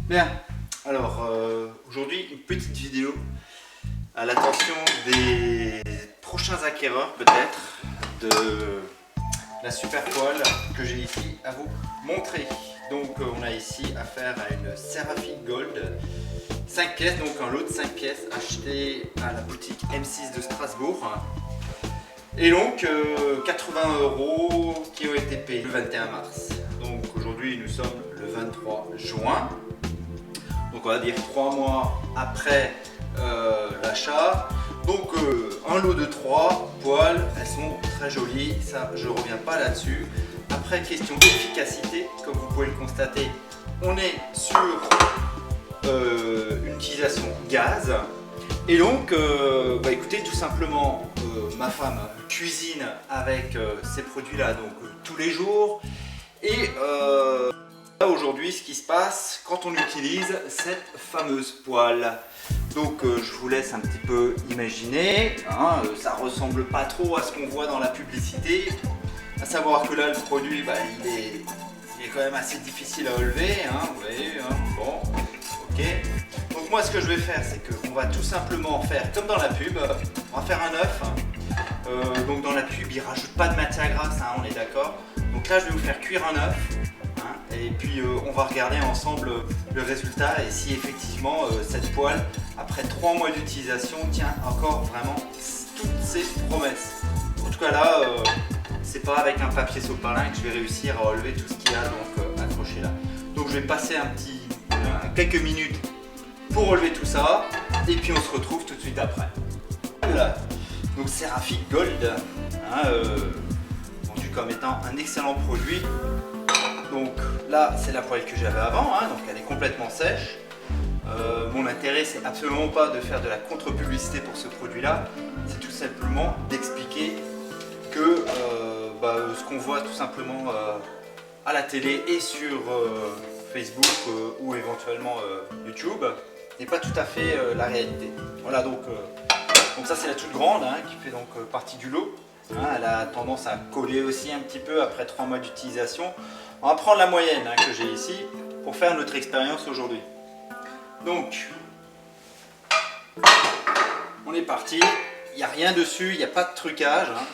Bien, alors aujourd'hui une petite vidéo à l'attention des prochains acquéreurs peut-être de la super poêle que j'ai ici à vous montrer. Donc on a ici affaire à une Seraphim Gold 5 pièces, donc un lot de 5 pièces acheté à la boutique M6 de Strasbourg. Et donc 80 € qui ont été payés le 21 mars. Donc aujourd'hui nous sommes le 23 juin. Donc on va dire 3 mois après l'achat. Donc un lot de 3 poêles, elles sont très jolies, ça je reviens pas là-dessus. Après question d'efficacité, comme vous pouvez le constater, on est sur une utilisation gaz. Et donc écoutez, tout simplement ma femme cuisine avec ces produits là donc tous les jours. Et là aujourd'hui ce qui se passe quand on utilise cette fameuse poêle. Donc je vous laisse un petit peu imaginer, hein, ça ressemble pas trop à ce qu'on voit dans la publicité. À savoir que là le produit il est quand même assez difficile à relever, hein, vous voyez, hein, bon, ok. Donc moi ce que je vais faire c'est qu'on va tout simplement faire comme dans la pub, on va faire un œuf. Donc dans la pub ils rajoutent pas de matière grasse, hein, on est d'accord. Donc là je vais vous faire cuire un œuf. Et puis on va regarder ensemble le résultat et si effectivement cette poêle, après 3 mois d'utilisation, tient encore vraiment toutes ses promesses. En tout cas là, c'est pas avec un papier sopalin que je vais réussir à relever tout ce qu'il y a donc accroché là. Donc je vais passer quelques minutes pour relever tout ça et puis on se retrouve tout de suite après. Voilà. Donc Seraphim Gold, hein, vendu comme étant un excellent produit. Donc là c'est la poêle que j'avais avant, hein, donc elle est complètement sèche. Mon intérêt c'est absolument pas de faire de la contre-publicité pour ce produit là, c'est tout simplement d'expliquer que ce qu'on voit tout simplement à la télé et sur Facebook ou éventuellement YouTube n'est pas tout à fait la réalité. Voilà, donc ça c'est la toute grande, hein, qui fait donc partie du lot. Hein, elle a tendance à coller aussi un petit peu après 3 mois d'utilisation. On va prendre la moyenne, hein, que j'ai ici pour faire notre expérience aujourd'hui. Donc, on est parti. Il n'y a rien dessus, il n'y a pas de trucage. Hein.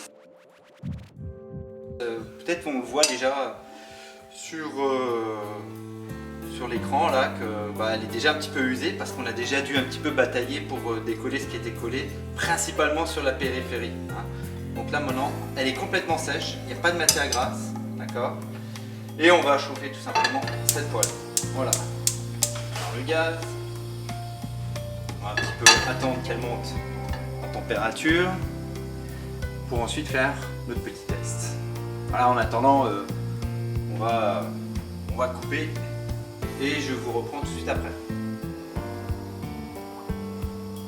Peut-être qu'on le voit déjà sur l'écran là que elle est déjà un petit peu usée parce qu'on a déjà dû un petit peu batailler pour décoller ce qui était collé, principalement sur la périphérie. Hein. Donc là maintenant, elle est complètement sèche, il n'y a pas de matière grasse, d'accord. Et on va chauffer tout simplement cette poêle. Voilà. Alors le gaz, on va un petit peu attendre qu'elle monte en température pour ensuite faire notre petit test. Voilà, en attendant, on va couper et je vous reprends tout de suite après.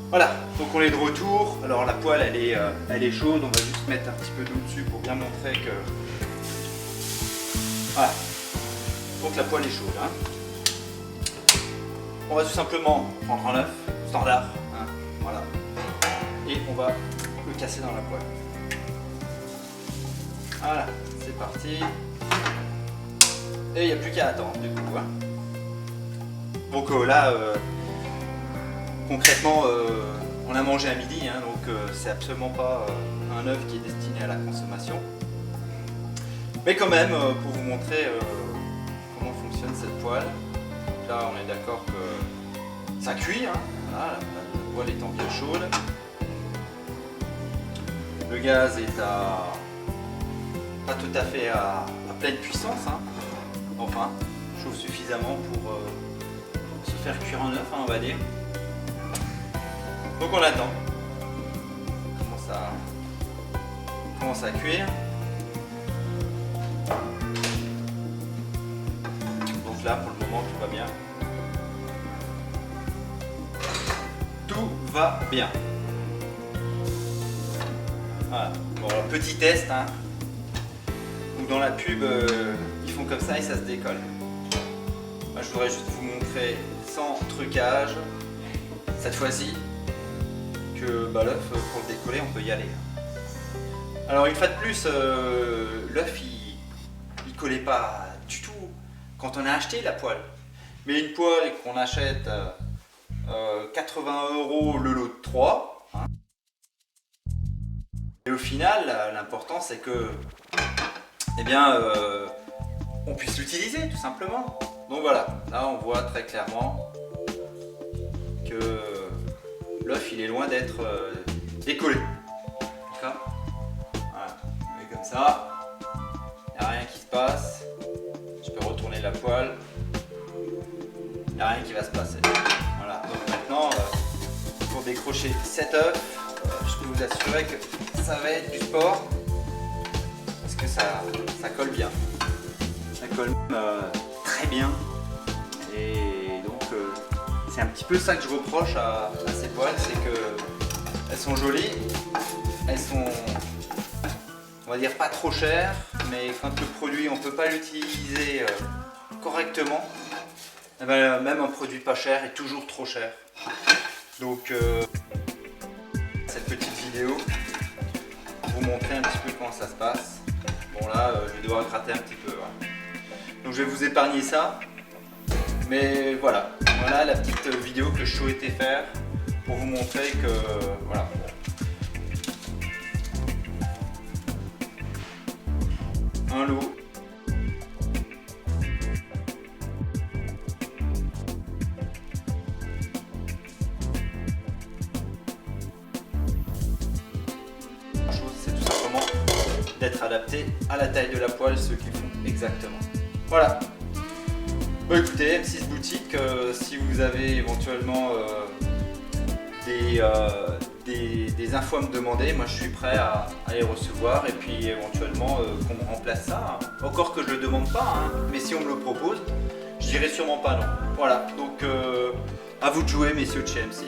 Voilà, donc on est de retour. Alors la poêle elle est chaude, on va juste mettre un petit peu d'eau dessus pour bien montrer que... Voilà, donc la poêle est chaude. Hein. On va tout simplement prendre un œuf standard, hein, voilà, et on va le casser dans la poêle. Voilà, c'est parti. Et il n'y a plus qu'à attendre du coup. Hein. Donc là, concrètement, on a mangé à midi, hein, donc c'est absolument pas un œuf qui est destiné à la consommation. Mais quand même, pour vous montrer comment fonctionne cette poêle. Donc là, on est d'accord que ça cuit, hein, voilà, la poêle étant bien chaude. Le gaz est pas tout à fait à pleine puissance, hein. Enfin, chauffe suffisamment pour se faire cuire un œuf, hein, on va dire. Donc on attend. Commence à cuire. Donc là pour le moment tout va bien. Tout va bien. Voilà. Bon, alors, petit test, hein. Donc dans la pub ils font comme ça et ça se décolle. Moi je voudrais juste vous montrer sans trucage cette fois-ci que l'œuf pour le décoller on peut y aller. Alors une fois de plus l'œuf il collait pas du tout quand on a acheté la poêle. Mais une poêle qu'on achète 80 € le lot de 3. Hein. Et au final, l'important c'est que eh bien, on puisse l'utiliser tout simplement. Donc voilà, là on voit très clairement que l'œuf il est loin d'être décollé. D'accord ? Voilà, mais comme ça, il n'y a rien qui se passe. Je peux retourner la poêle. Il n'y a rien qui va se passer. Voilà, donc maintenant, pour décrocher cet œuf, je peux vous assurer que ça va être du sport. Parce que ça colle bien. Ça colle très bien. Et donc, c'est un petit peu ça que je reproche à ces poêles, c'est qu'elles sont jolies, elles sont, on va dire, pas trop chères, mais quand le produit, on peut pas l'utiliser correctement, eh ben, même un produit pas cher est toujours trop cher. Donc, cette petite vidéo pour vous montrer un petit peu comment ça se passe. Bon là, je vais devoir gratter un petit peu. Ouais. Donc je vais vous épargner ça. Mais voilà, voilà la petite vidéo que je souhaitais faire pour vous montrer que voilà. Un lot. La chose, c'est tout simplement d'être adapté à la taille de la poêle, ceux qui font exactement. Voilà. Bon écoutez, M6 Boutique, si vous avez éventuellement des infos à me demander, moi je suis prêt à les recevoir et puis éventuellement qu'on me remplace ça. Encore que je le demande pas, hein, mais si on me le propose, je dirais sûrement pas non. Voilà, donc à vous de jouer messieurs de chez M6.